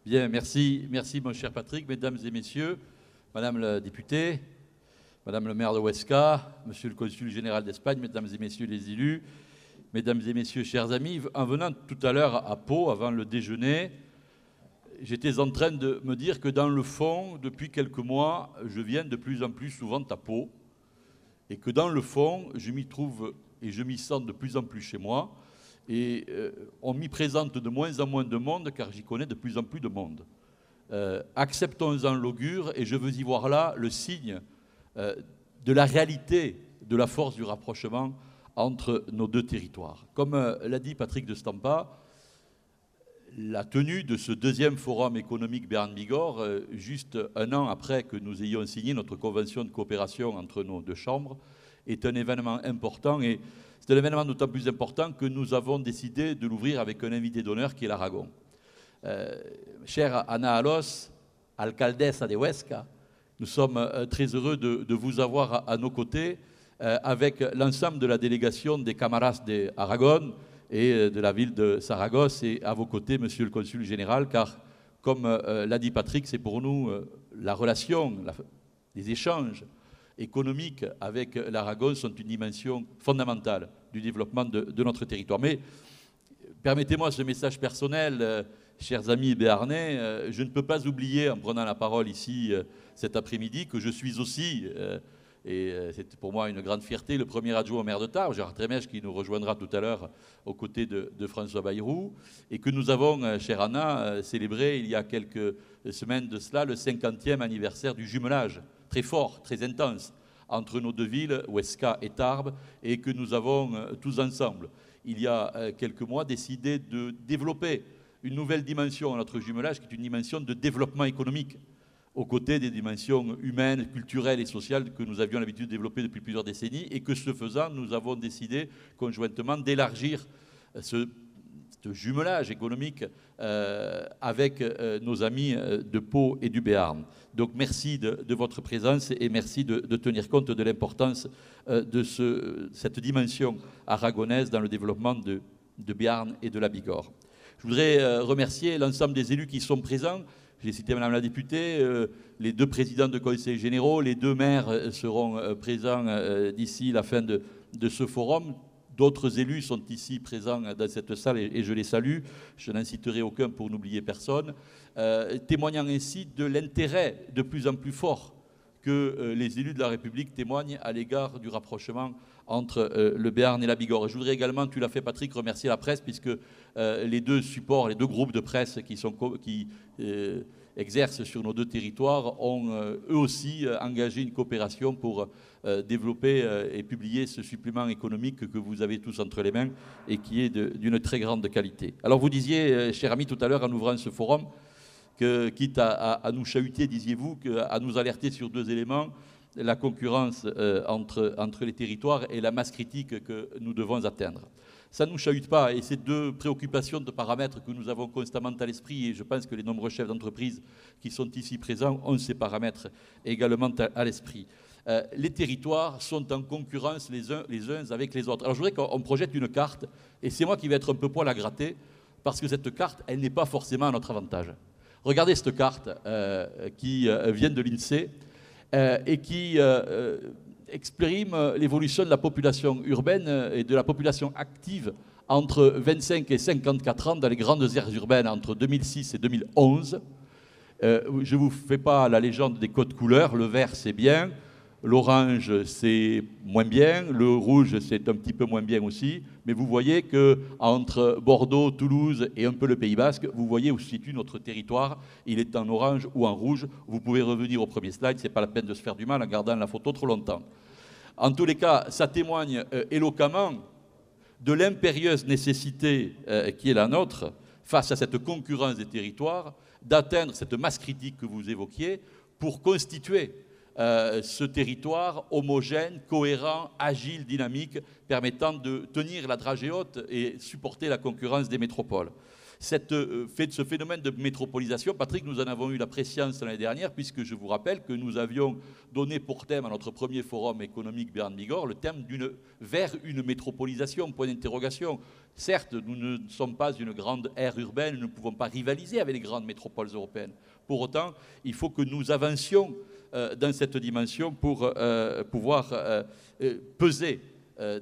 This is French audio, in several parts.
Bien, merci, merci mon cher Patrick, mesdames et messieurs, madame la députée, madame le maire de Huesca, monsieur le consul général d'Espagne, mesdames et messieurs les élus, mesdames et messieurs, chers amis, en venant tout à l'heure à Pau, avant le déjeuner, j'étais en train de me dire que dans le fond, depuis quelques mois, je viens de plus en plus souvent à Pau, et que dans le fond, je m'y trouve et je m'y sens de plus en plus chez moi, et on m'y présente de moins en moins de monde, car j'y connais de plus en plus de monde. Acceptons-en l'augure, et je veux y voir là le signe de la réalité de la force du rapprochement entre nos deux territoires. Comme l'a dit Patrick de Stampa, la tenue de ce deuxième forum économique Béarn-Bigorre, juste un an après que nous ayons signé notre convention de coopération entre nos deux chambres, est un événement important, et c'est un événement d'autant plus important que nous avons décidé de l'ouvrir avec un invité d'honneur qui est l'Aragon. Chère Ana Alos, alcaldesa de Huesca, nous sommes très heureux de vous avoir à nos côtés avec l'ensemble de la délégation des Camaras d'Aragon et de la ville de Saragosse, et à vos côtés, monsieur le consul général, car, comme l'a dit Patrick, c'est pour nous la relation, les échanges économiques avec l'Aragon sont une dimension fondamentale du développement de notre territoire. Mais permettez-moi ce message personnel, chers amis béarnais, je ne peux pas oublier, en prenant la parole ici cet après-midi, que je suis aussi, et c'est pour moi une grande fierté, le premier adjoint au maire de Tarbes, Gérard Trémèche, qui nous rejoindra tout à l'heure aux côtés de François Bayrou, et que nous avons, chère Anna, célébré il y a quelques semaines de cela le 50e anniversaire du jumelage, très fort, très intense, entre nos deux villes, Huesca et Tarbes, et que nous avons tous ensemble, il y a quelques mois, décidé de développer une nouvelle dimension à notre jumelage, qui est une dimension de développement économique, aux côtés des dimensions humaines, culturelles et sociales que nous avions l'habitude de développer depuis plusieurs décennies, et que ce faisant, nous avons décidé conjointement d'élargir ce jumelage économique avec nos amis de Pau et du Béarn. Donc merci de votre présence et merci de tenir compte de l'importance de cette dimension aragonaise dans le développement de Béarn et de la Bigorre. Je voudrais remercier l'ensemble des élus qui sont présents. J'ai cité Madame la députée, les deux présidents de conseils généraux, les deux maires seront présents d'ici la fin de ce forum. D'autres élus sont ici présents dans cette salle et je les salue. Je n'en citerai aucun pour n'oublier personne, témoignant ainsi de l'intérêt de plus en plus fort que les élus de la République témoignent à l'égard du rapprochement entre le Béarn et la Bigorre. Je voudrais également, tu l'as fait Patrick, remercier la presse, puisque les deux supports, les deux groupes de presse qui exercent sur nos deux territoires ont eux aussi engagé une coopération pour développer et publier ce supplément économique que vous avez tous entre les mains et qui est d'une très grande qualité. Alors vous disiez, cher ami, tout à l'heure en ouvrant ce forum, que quitte à nous chahuter, disiez-vous, à nous alerter sur deux éléments, la concurrence entre les territoires et la masse critique que nous devons atteindre. Ça ne nous chahute pas, et ces deux préoccupations de paramètres que nous avons constamment à l'esprit, et je pense que les nombreux chefs d'entreprise qui sont ici présents ont ces paramètres également à l'esprit. Les territoires sont en concurrence les uns avec les autres. Alors je voudrais qu'on projette une carte, et c'est moi qui vais être un peu poil à gratter, parce que cette carte, elle n'est pas forcément à notre avantage. Regardez cette carte qui vient de l'INSEE et qui exprime l'évolution de la population urbaine et de la population active entre 25 et 54 ans dans les grandes aires urbaines entre 2006 et 2011. Je ne vous fais pas la légende des codes couleurs, le vert c'est bien, l'orange c'est moins bien, le rouge c'est un petit peu moins bien aussi, mais vous voyez qu'entre Bordeaux, Toulouse et un peu le Pays Basque, vous voyez où se situe notre territoire, il est en orange ou en rouge, vous pouvez revenir au premier slide, ce n'est pas la peine de se faire du mal en gardant la photo trop longtemps. En tous les cas, ça témoigne éloquemment de l'impérieuse nécessité qui est la nôtre, face à cette concurrence des territoires, d'atteindre cette masse critique que vous évoquiez pour constituer ce territoire homogène, cohérent, agile, dynamique, permettant de tenir la dragée haute et supporter la concurrence des métropoles. Ce phénomène de métropolisation, Patrick, nous en avons eu la prescience l'année dernière, puisque je vous rappelle que nous avions donné pour thème à notre premier forum économique Berne-Bigorre le thème vers une métropolisation, point d'interrogation. Certes, nous ne sommes pas une grande aire urbaine, nous ne pouvons pas rivaliser avec les grandes métropoles européennes. Pour autant, il faut que nous avancions dans cette dimension pour pouvoir peser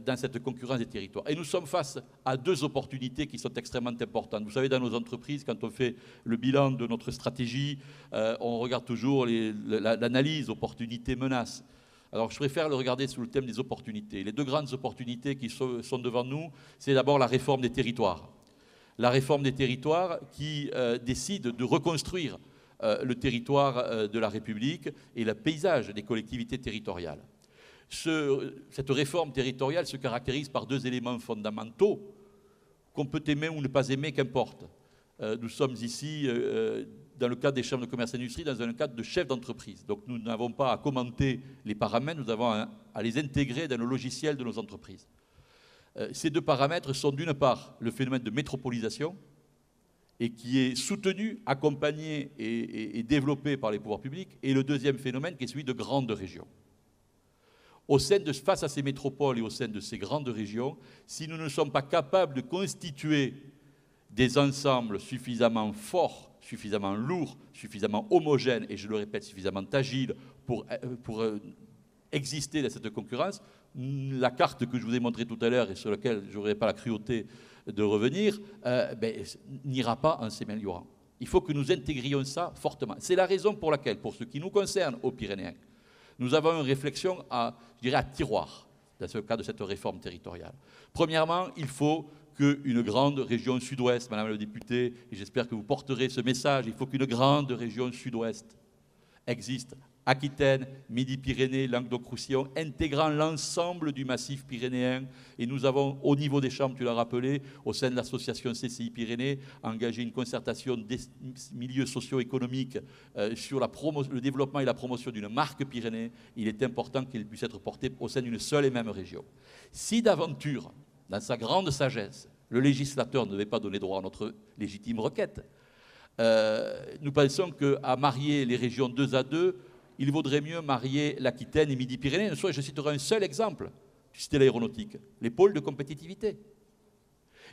dans cette concurrence des territoires. Et nous sommes face à deux opportunités qui sont extrêmement importantes. Vous savez, dans nos entreprises, quand on fait le bilan de notre stratégie, on regarde toujours l'analyse opportunités-menaces. Alors, je préfère le regarder sous le thème des opportunités. Les deux grandes opportunités qui sont devant nous, c'est d'abord la réforme des territoires. La réforme des territoires qui décide de reconstruire le territoire de la République et le paysage des collectivités territoriales. Cette réforme territoriale se caractérise par deux éléments fondamentaux qu'on peut aimer ou ne pas aimer, qu'importe. Nous sommes ici, dans le cadre des chambres de commerce et d'industrie, dans un cadre de chef d'entreprise. Donc nous n'avons pas à commenter les paramètres, nous avons à les intégrer dans le logiciel de nos entreprises. Ces deux paramètres sont d'une part le phénomène de métropolisation, et qui est soutenu, accompagné et développé par les pouvoirs publics, et le deuxième phénomène qui est celui de grandes régions. Face à ces métropoles et au sein de ces grandes régions, si nous ne sommes pas capables de constituer des ensembles suffisamment forts, suffisamment lourds, suffisamment homogènes, et je le répète, suffisamment agiles pour exister dans cette concurrence, la carte que je vous ai montrée tout à l'heure et sur laquelle je n'aurai pas la cruauté de revenir, n'ira pas en s'améliorant. Il faut que nous intégrions ça fortement. C'est la raison pour laquelle, pour ce qui nous concerne aux Pyrénéens, nous avons une réflexion à tiroir dans ce cadre de cette réforme territoriale. Premièrement, il faut qu'une grande région sud-ouest, Madame la députée, et j'espère que vous porterez ce message, il faut qu'une grande région sud-ouest existe. Aquitaine, Midi-Pyrénées, Languedoc-Roussillon, intégrant l'ensemble du massif pyrénéen. Et nous avons, au niveau des chambres, tu l'as rappelé, au sein de l'association CCI Pyrénées, engagé une concertation des milieux socio-économiques sur le développement et la promotion d'une marque Pyrénées. Il est important qu'elle puisse être portée au sein d'une seule et même région. Si d'aventure, dans sa grande sagesse, le législateur ne devait pas donner droit à notre légitime requête, nous pensons qu'à marier les régions 2 à 2, il vaudrait mieux marier l'Aquitaine et Midi-Pyrénées. Je citerai un seul exemple, c'était l'aéronautique, les pôles de compétitivité.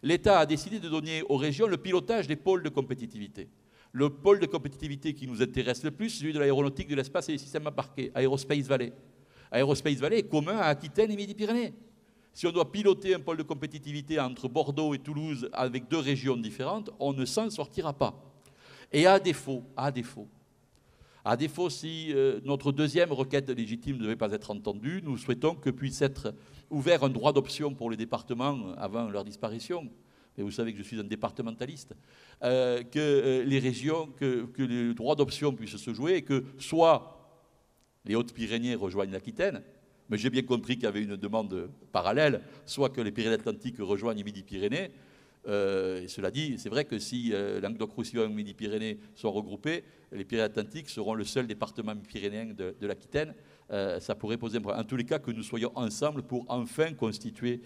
L'État a décidé de donner aux régions le pilotage des pôles de compétitivité. Le pôle de compétitivité qui nous intéresse le plus, celui de l'aéronautique, de l'espace et des systèmes embarqués, Aerospace Valley. Aerospace Valley est commun à Aquitaine et Midi-Pyrénées. Si on doit piloter un pôle de compétitivité entre Bordeaux et Toulouse avec 2 régions différentes, on ne s'en sortira pas. Et à défaut, si notre deuxième requête légitime ne devait pas être entendue, nous souhaitons que puisse être ouvert un droit d'option pour les départements avant leur disparition. Et vous savez que je suis un départementaliste. Que les régions, que le droit d'option puisse se jouer et que soit les Hautes-Pyrénées rejoignent l'Aquitaine, mais j'ai bien compris qu'il y avait une demande parallèle, soit que les Pyrénées-Atlantiques rejoignent Midi-Pyrénées. Et cela dit, c'est vrai que si Languedoc-Roussillon et Midi-Pyrénées sont regroupés, les Pyrénées-Atlantiques seront le seul département pyrénéen de l'Aquitaine. Ça pourrait poser un problème. En tous les cas, que nous soyons ensemble pour enfin constituer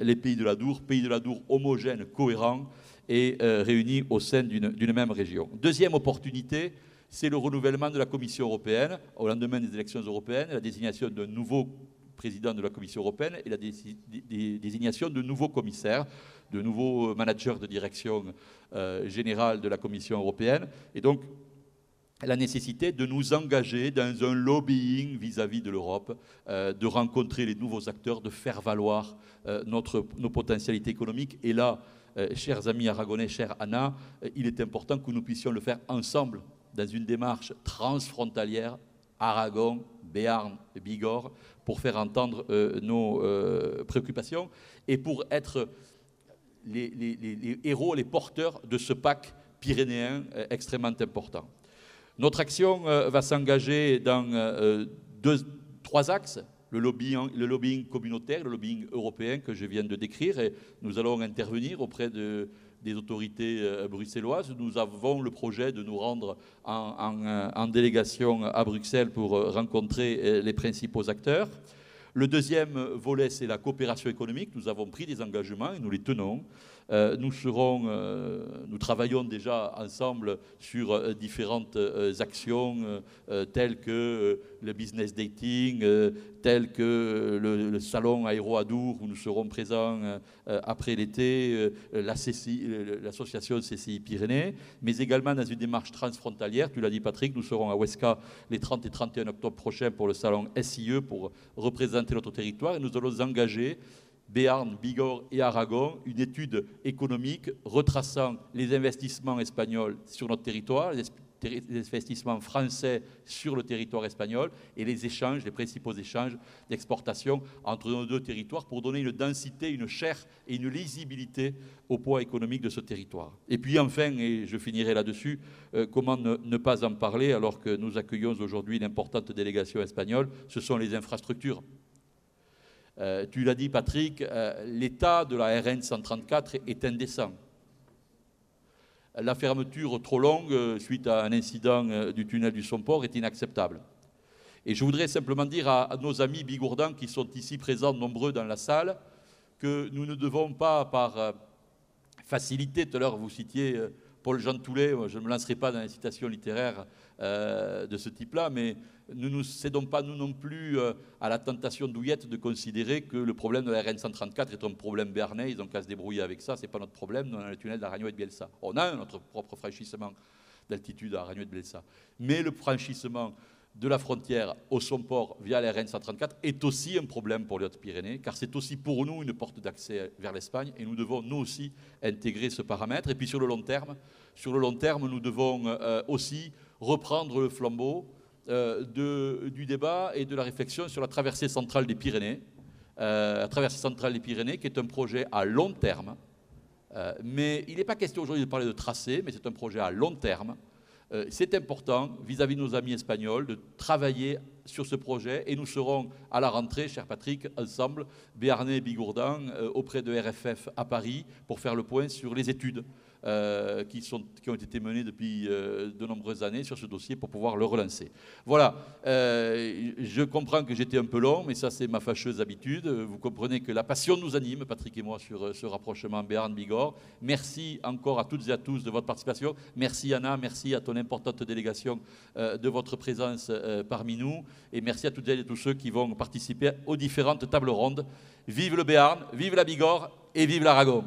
les pays de l'Adour homogènes, cohérents et réunis au sein d'une même région. Deuxième opportunité, c'est le renouvellement de la Commission européenne au lendemain des élections européennes, la désignation d'un nouveau président de la Commission européenne et la désignation de nouveaux commissaires, de nouveaux managers de direction générale de la Commission européenne. Et donc, la nécessité de nous engager dans un lobbying vis-à-vis de l'Europe, de rencontrer les nouveaux acteurs, de faire valoir nos potentialités économiques. Et là, chers amis aragonais, chère Anna, il est important que nous puissions le faire ensemble dans une démarche transfrontalière, Aragon, Béarn, Bigorre, pour faire entendre nos préoccupations et pour être les héros, les porteurs de ce pacte pyrénéen extrêmement important. Notre action va s'engager dans 3 axes, le lobbying communautaire, le lobbying européen que je viens de décrire, et nous allons intervenir auprès des autorités bruxelloises. Nous avons le projet de nous rendre en délégation à Bruxelles pour rencontrer les principaux acteurs. Le deuxième volet, c'est la coopération économique. Nous avons pris des engagements et nous les tenons. Nous travaillons déjà ensemble sur différentes actions telles que le business dating, telles que le salon Aéro-Adour où nous serons présents après l'été, l'association CCI Pyrénées, mais également dans une démarche transfrontalière. Tu l'as dit Patrick, nous serons à Huesca les 30 et 31 octobre prochains pour le salon SIE pour représenter notre territoire et nous allons engager Béarn, Bigorre et Aragon, une étude économique retraçant les investissements espagnols sur notre territoire, les investissements français sur le territoire espagnol et les échanges, les principaux échanges d'exportation entre nos deux territoires pour donner une densité, une chair et une lisibilité au poids économique de ce territoire. Et puis enfin, et je finirai là-dessus, comment ne pas en parler alors que nous accueillons aujourd'hui une importante délégation espagnole, ce sont les infrastructures. Tu l'as dit Patrick, l'état de la RN 134 est indécent. La fermeture trop longue suite à un incident du tunnel du Somport est inacceptable. Et je voudrais simplement dire à nos amis bigourdans qui sont ici présents nombreux dans la salle que nous ne devons pas, par facilité, tout à l'heure vous citiez Paul-Jean Toulet, je ne me lancerai pas dans les citations littéraires de ce type-là, mais nous ne nous cédons pas, nous non plus, à la tentation douillette de considérer que le problème de la RN 134 est un problème béarnais, ils ont qu'à se débrouiller avec ça, ce n'est pas notre problème, nous on a le tunnel d'Aragno et de Bielsa. On a notre propre franchissement d'altitude à Aragno et de Bielsa. Mais le franchissement de la frontière au Somport via la RN 134 est aussi un problème pour les Hautes-Pyrénées, car c'est aussi pour nous une porte d'accès vers l'Espagne, et nous devons nous aussi intégrer ce paramètre. Et puis sur le long terme, nous devons aussi reprendre le flambeau du débat et de la réflexion sur la traversée centrale des Pyrénées. La traversée centrale des Pyrénées qui est un projet à long terme, mais il n'est pas question aujourd'hui de parler de tracé, mais c'est un projet à long terme. C'est important vis-à-vis de nos amis espagnols de travailler sur ce projet et nous serons à la rentrée, cher Patrick, ensemble, Béarnais et Bigourdans, auprès de RFF à Paris pour faire le point sur les études qui ont été menées depuis de nombreuses années sur ce dossier pour pouvoir le relancer. Voilà, je comprends que j'étais un peu long, mais ça c'est ma fâcheuse habitude. Vous comprenez que la passion nous anime, Patrick et moi, sur ce rapprochement Béarn-Bigorre. Merci encore à toutes et à tous de votre participation. Merci Anna, merci à ton importante délégation de votre présence parmi nous. Et merci à toutes et à tous ceux qui vont participer aux différentes tables rondes. Vive le Béarn, vive la Bigorre et vive l'Aragon.